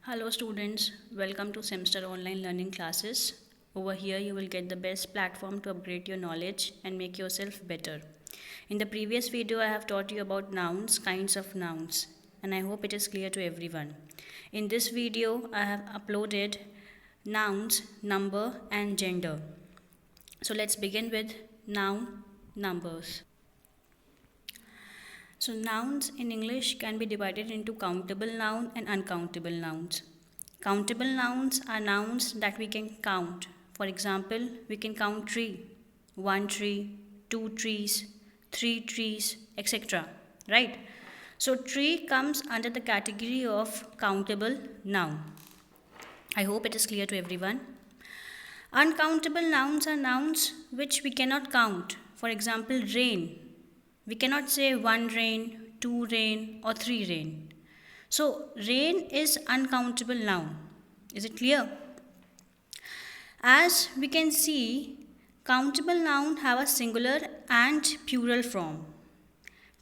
Hello students, welcome to Semester Online Learning Classes. Over here you will get the best platform to upgrade your knowledge and make yourself better. In the previous video I have taught you about nouns, kinds of nouns, and I hope it is clear to everyone. In this video I have uploaded nouns, number and gender. So let's begin with noun, numbers. So nouns in English can be divided into countable noun and uncountable nouns. Countable nouns are nouns that we can count. For example, we can count tree, one tree, two trees, three trees, etc. Right? So tree comes under the category of countable noun. I hope it is clear to everyone. Uncountable nouns are nouns which we cannot count. For example, rain. We cannot say one rain, two rain, or three rain. So, rain is uncountable noun. Is it clear? As we can see, countable noun have a singular and plural form.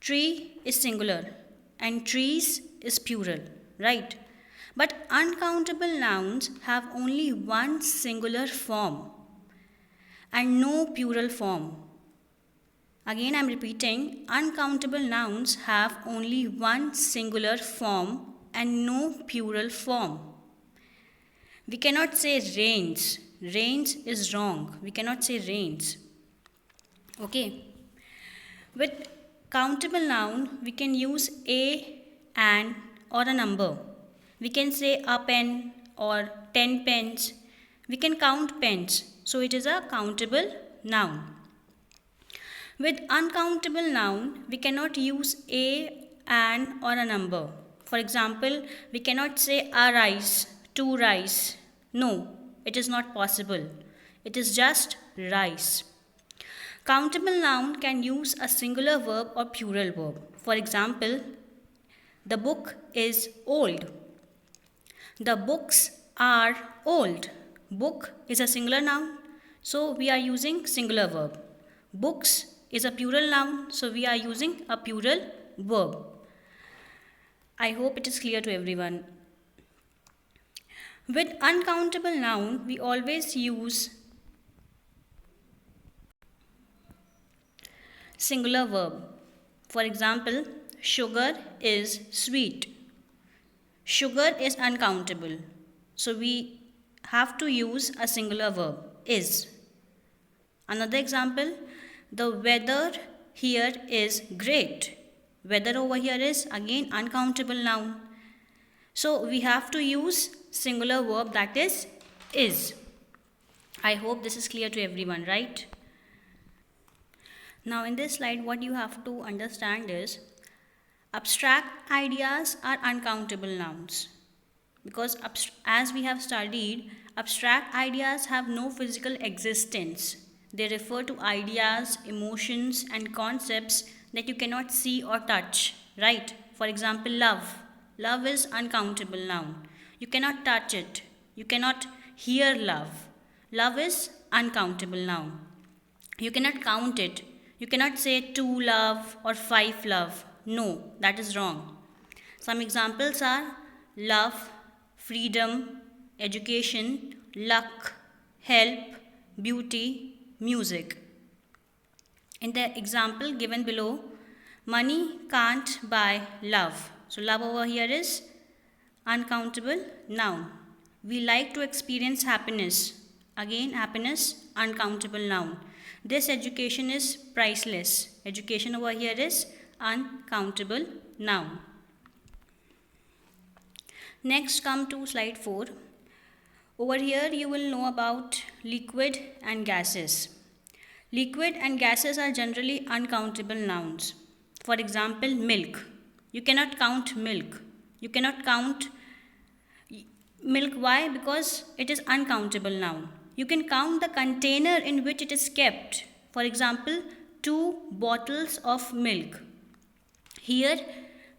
Tree is singular and trees is plural, right? But uncountable nouns have only one singular form and no plural form. Again, I am repeating, uncountable nouns have only one singular form and no plural form. We cannot say rains. Rains is wrong. We cannot say rains. Okay. With countable noun, we can use a, an, or a number. We can say a pen or 10 pens. We can count pens. So it is a countable noun. With uncountable noun, we cannot use a, an, or a number. For example, we cannot say a rice, two rice. No, it is not possible. It is just rice. Countable noun can use a singular verb or plural verb. For example, the book is old. The books are old. Book is a singular noun, so we are using singular verb. Books is a plural noun, so we are using a plural verb. I hope it is clear to everyone. With uncountable noun, we always use singular verb. For example, sugar is sweet. Sugar is uncountable, so we have to use a singular verb, is. Another example, the weather here is great. Weather over here is again uncountable noun. So we have to use singular verb, that is. I hope this is clear to everyone, right? Now in this slide what you have to understand is abstract ideas are uncountable nouns. Because as we have studied, abstract ideas have no physical existence. They refer to ideas, emotions and concepts that you cannot see or touch, right? For example, love. Love is uncountable noun. You cannot touch it. You cannot hear love. Love is uncountable noun. You cannot count it. You cannot say 2 love or 5 love. No, that is wrong. Some examples are love, freedom, education, luck, help, beauty, music. In the example given below, money can't buy love. So love over here is uncountable noun. We like to experience happiness. Again, happiness, uncountable noun. This education is priceless. Education over here is uncountable noun. Next, come to slide 4. Over here you will know about liquid and gases. Liquid and gases are generally uncountable nouns. For example, milk. You cannot count milk. You cannot count milk. Why? Because it is uncountable noun. You can count the container in which it is kept. For example, 2 bottles of milk. Here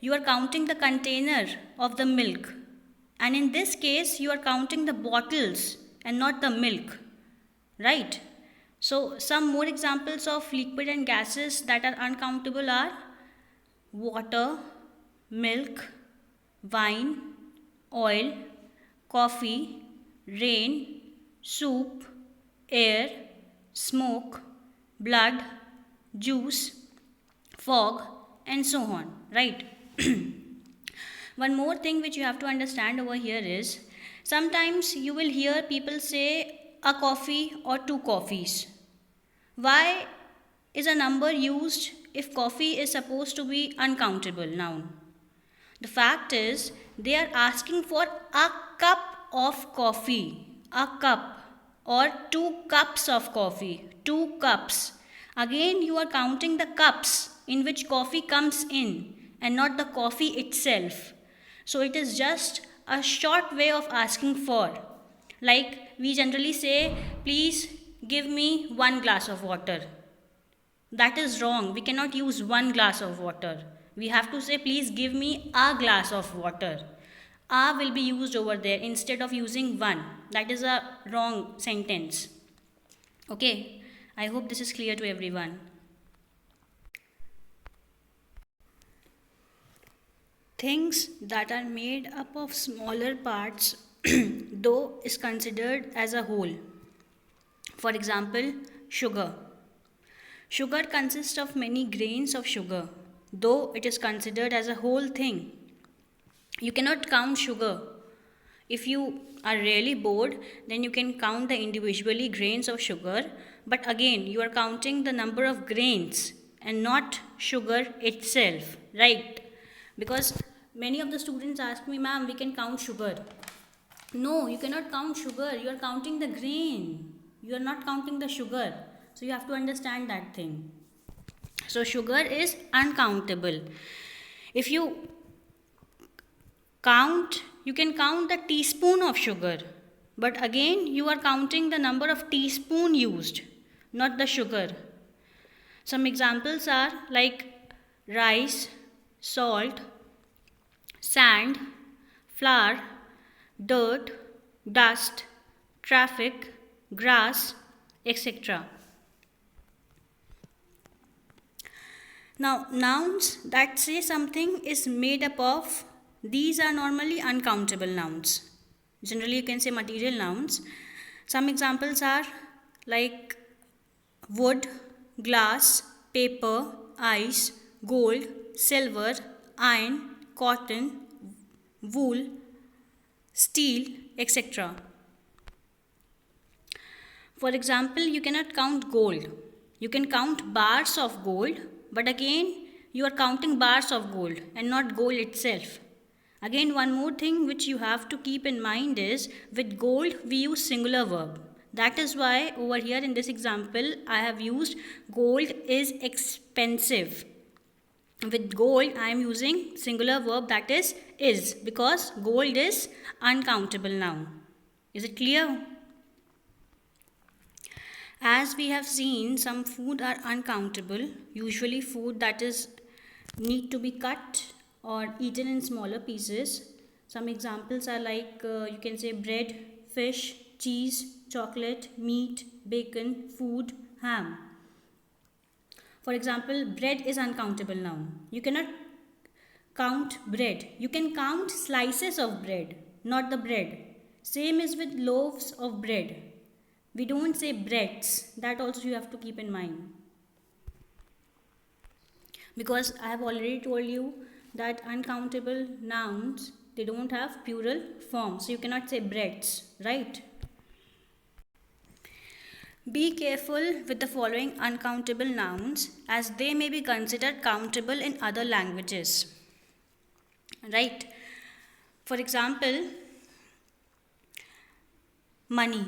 you are counting the container of the milk. And in this case, you are counting the bottles and not the milk, right? So, some more examples of liquid and gases that are uncountable are water, milk, wine, oil, coffee, rain, soup, air, smoke, blood, juice, fog, and so on, right? One more thing which you have to understand over here is sometimes you will hear people say a coffee or two coffees. Why is a number used if coffee is supposed to be uncountable noun? The fact is, they are asking for a cup of coffee, a cup, or two cups of coffee, two cups. Again, you are counting the cups in which coffee comes in and not the coffee itself. So, it is just a short way of asking for. Like we generally say, please give me one glass of water. That is wrong. We cannot use one glass of water. We have to say, please give me a glass of water. A will be used over there instead of using one. That is a wrong sentence. Okay, I hope this is clear to everyone. Things that are made up of smaller parts, though, is considered as a whole. For example, sugar. Sugar consists of many grains of sugar, though it is considered as a whole thing. You cannot count sugar. If you are really bored, then you can count the individually grains of sugar, but again, you are counting the number of grains and not sugar itself, right? Because many of the students ask me, ma'am, we can count sugar. No, you cannot count sugar. You are counting the grain. You are not counting the sugar. So you have to understand that thing. So sugar is uncountable. If you count, you can count the teaspoon of sugar. But again, you are counting the number of teaspoon used, not the sugar. Some examples are like rice, salt, sand, flour, dirt, dust, traffic, grass, etc. Now, nouns that say something is made up of, these are normally uncountable nouns. Generally, you can say material nouns. Some examples are like wood, glass, paper, ice, gold, silver, iron, cotton, wool, steel, etc. For example, you cannot count gold. You can count bars of gold, but again, you are counting bars of gold and not gold itself. Again, one more thing which you have to keep in mind is with gold, we use singular verb. That is why over here in this example, I have used gold is expensive. With gold, I am using singular verb that is because gold is uncountable noun. Is it clear? As we have seen, some food are uncountable, usually food that is need to be cut or eaten in smaller pieces. Some examples are like you can say bread, fish, cheese, chocolate, meat, bacon, food, ham. For example, bread is uncountable noun. You cannot count bread. You can count slices of bread, not the bread. Same is with loaves of bread. We don't say breads. That also you have to keep in mind. Because I have already told you that uncountable nouns, they don't have plural form. So you cannot say breads, right? Be careful with the following uncountable nouns as they may be considered countable in other languages. Right? For example, money.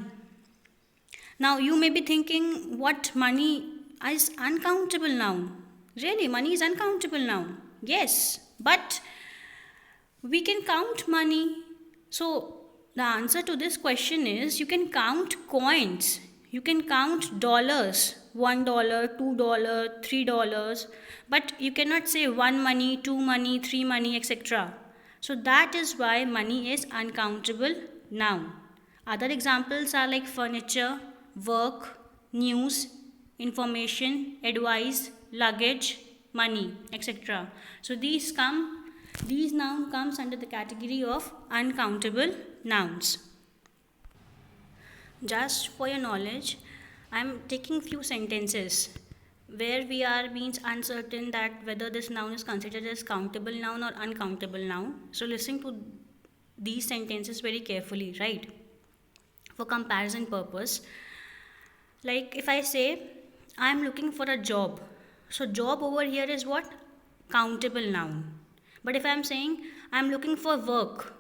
Now you may be thinking, what, money is uncountable noun? Really, money is uncountable noun? Yes, but we can count money. So the answer to this question is you can count coins. You can count dollars, $1, $2, $3, but you cannot say one money, two money, three money, etc. So that is why money is uncountable noun. Other examples are like furniture, work, news, information, advice, luggage, money, etc. So these come These noun comes under the category of uncountable nouns. Just for your knowledge, I'm taking few sentences where we are means uncertain that whether this noun is considered as countable noun or uncountable noun. So listen to these sentences very carefully, right? For comparison purpose. Like if I say I'm looking for a job. So job over here is what? Countable noun. But if I'm saying I'm looking for work.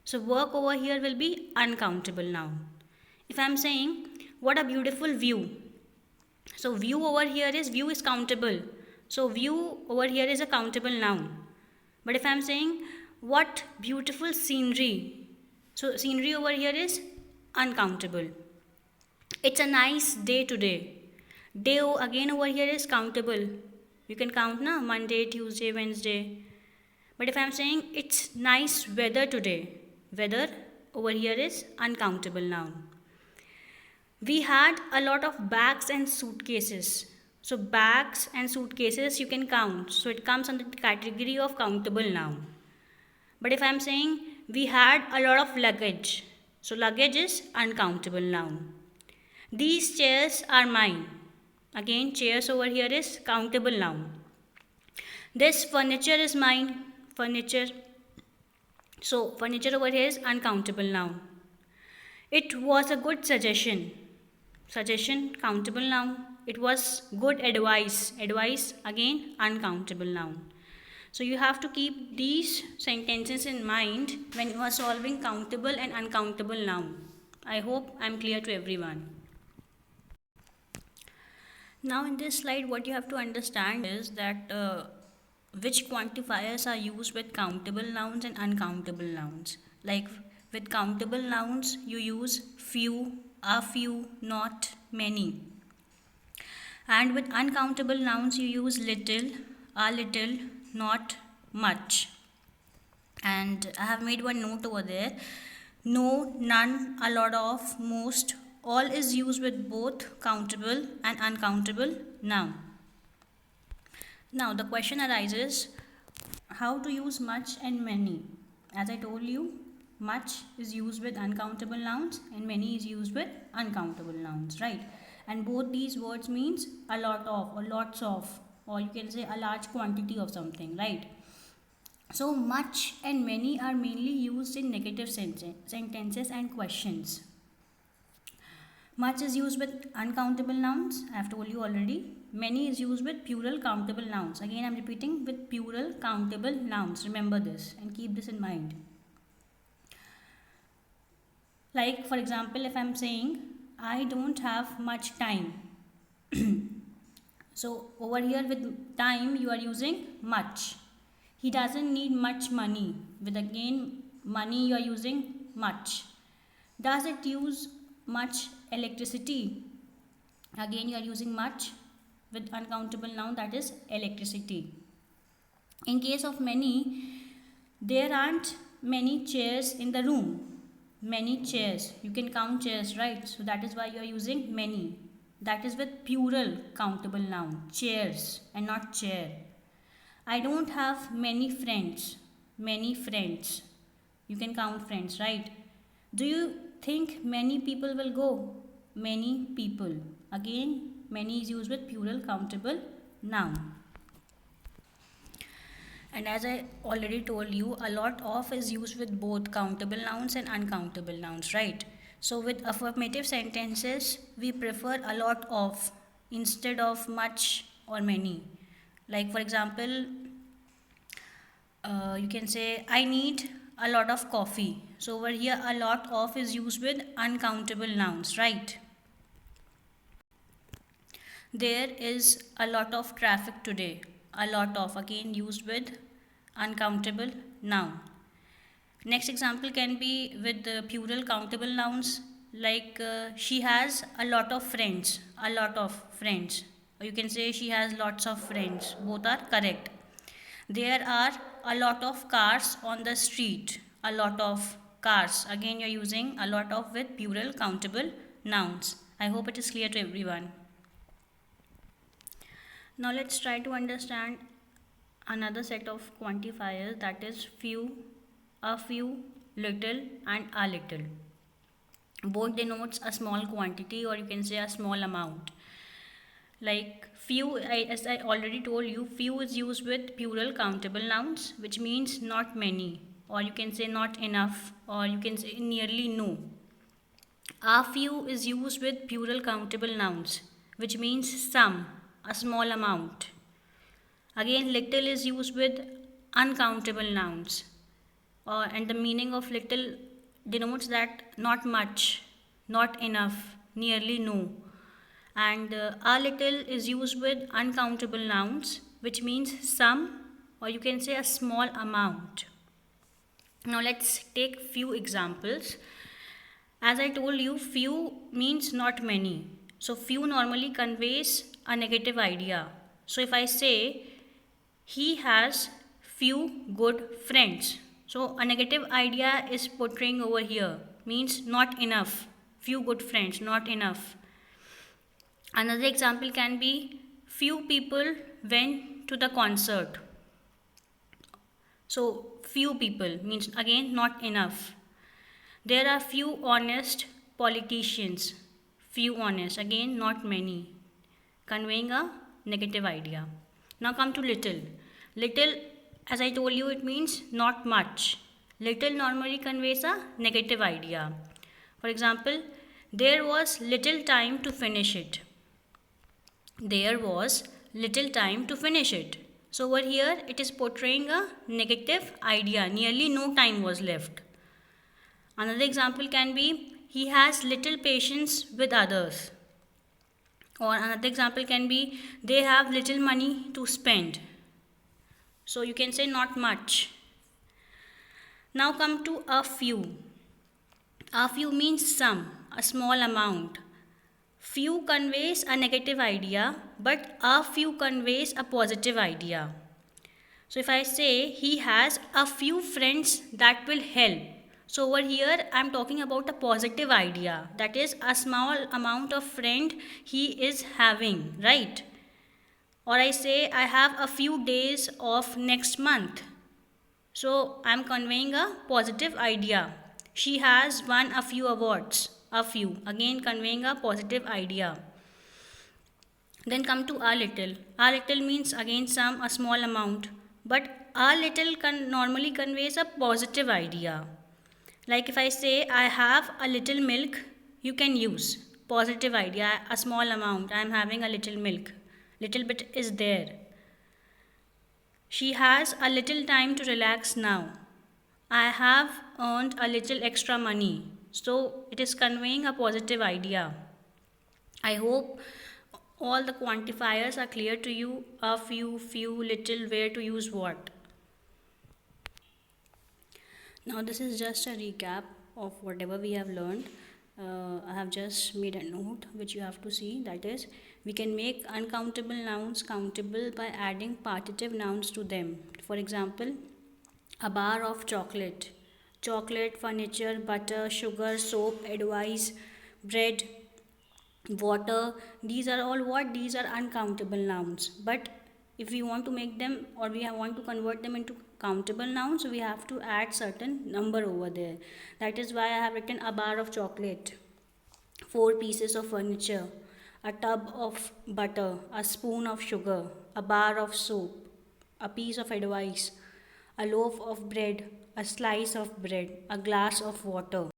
So work over here will be uncountable noun. If I'm saying what a beautiful view. So view over here is countable. So view over here is a countable noun. But if I'm saying what beautiful scenery. So scenery over here is uncountable. It's a nice day today. Day again over here is countable. You can count na Monday, Tuesday, Wednesday. But if I'm saying it's nice weather today. Weather over here is uncountable noun. We had a lot of bags and suitcases. So bags and suitcases you can count. So it comes under the category of countable noun. But if I'm saying we had a lot of luggage. So luggage is uncountable noun. These chairs are mine. Again chairs over here is countable noun. This furniture is mine. Furniture. So furniture over here is uncountable noun. It was a good suggestion. Suggestion, countable noun. It was good advice. Advice, again, uncountable noun. So you have to keep these sentences in mind when you are solving countable and uncountable noun. I hope I am clear to everyone. Now in this slide, what you have to understand is that which quantifiers are used with countable nouns and uncountable nouns. Like with countable nouns, you use few, a few, not, many. And with uncountable nouns, you use little, a little, not, much. And I have made one note over there. No, none, a lot of, most, all is used with both countable and uncountable noun. Now the question arises, how to use much and many? As I told you, much is used with uncountable nouns and many is used with uncountable nouns, right? And both these words means a lot of or lots of, or you can say a large quantity of something, right? So much and many are mainly used in negative sentences and questions. Much is used with uncountable nouns, I have told you already. Many is used with plural countable nouns. Again, I am repeating, with plural countable nouns. Remember this and keep this in mind. Like for example, if I am saying I don't have much time. So over here with time you are using much. He doesn't need much money. With again money you are using much. Does it use much electricity? Again you are using much with uncountable noun, that is electricity. In case of many, there aren't many chairs in the room. Many chairs, you can count chairs, right? So that is why you are using many. That is with plural countable noun, chairs and not chair. I don't have many friends. Many friends, you can count friends, right? Do you think many people will go? Many people. Again, many is used with plural countable noun. And as I already told you, a lot of is used with both countable nouns and uncountable nouns, right? So with affirmative sentences, we prefer a lot of instead of much or many. Like for example, you can say, I need a lot of coffee. So over here, a lot of is used with uncountable nouns, right? There is a lot of traffic today. A lot of, again used with uncountable noun. Next example can be with the plural countable nouns, like she has a lot of friends. A lot of friends. Or you can say she has lots of friends. Both are correct. There are a lot of cars on the street. A lot of cars. Again you are using a lot of with plural countable nouns. I hope it is clear to everyone. Now let's try to understand another set of quantifiers, that is few, a few, little and a little. Both denotes a small quantity, or you can say a small amount. Like few, as I already told you, few is used with plural countable nouns, which means not many, or you can say not enough, or you can say nearly no. A few is used with plural countable nouns, which means some, a small amount. Again, little is used with uncountable nouns, and the meaning of little denotes that not much, not enough, nearly no. And a little is used with uncountable nouns, which means some, or you can say a small amount. Now let's take few examples. As I told you, few means not many. So few normally conveys a negative idea. So if I say he has few good friends, so a negative idea is portraying over here, means not enough. Few good friends, not enough. Another example can be few people went to the concert. So few people means again not enough. There are few honest politicians. Few honest, again not many, conveying a negative idea. Now come to little. Little, as I told you, it means not much. Little normally conveys a negative idea. For example, there was little time to finish it. There was little time to finish it. So over here it is portraying a negative idea. Nearly no time was left. Another example can be he has little patience with others. Or another example can be they have little money to spend. So you can say not much. Now come to a few. A few means some, a small amount. Few conveys a negative idea, but a few conveys a positive idea. So if I say he has a few friends that will help. So over here I am talking about a positive idea, that is a small amount of friend he is having, right? Or I say I have a few days off next month. So I am conveying a positive idea. She has won a few awards. A few, again conveying a positive idea. Then come to a little. A little means again some, a small amount. But a little normally conveys a positive idea. Like if I say I have a little milk, you can use positive idea, a small amount. I am having a little milk. Little bit is there. She has a little time to relax now. I have earned a little extra money. So it is conveying a positive idea. I hope all the quantifiers are clear to you. A few, little, where to use what. Now this is just a recap of whatever we have learned. I have just made a note which you have to see, that is we can make uncountable nouns countable by adding partitive nouns to them. For example, a bar of chocolate. Chocolate, furniture, butter, sugar, soap, advice, bread, water. These are all what? These are uncountable nouns. But if we want to make them, or we want to convert them into countable nouns, we have to add certain number over there. That is why I have written a bar of chocolate, 4 pieces of furniture, a tub of butter, a spoon of sugar, a bar of soap, a piece of advice, a loaf of bread, a slice of bread, a glass of water.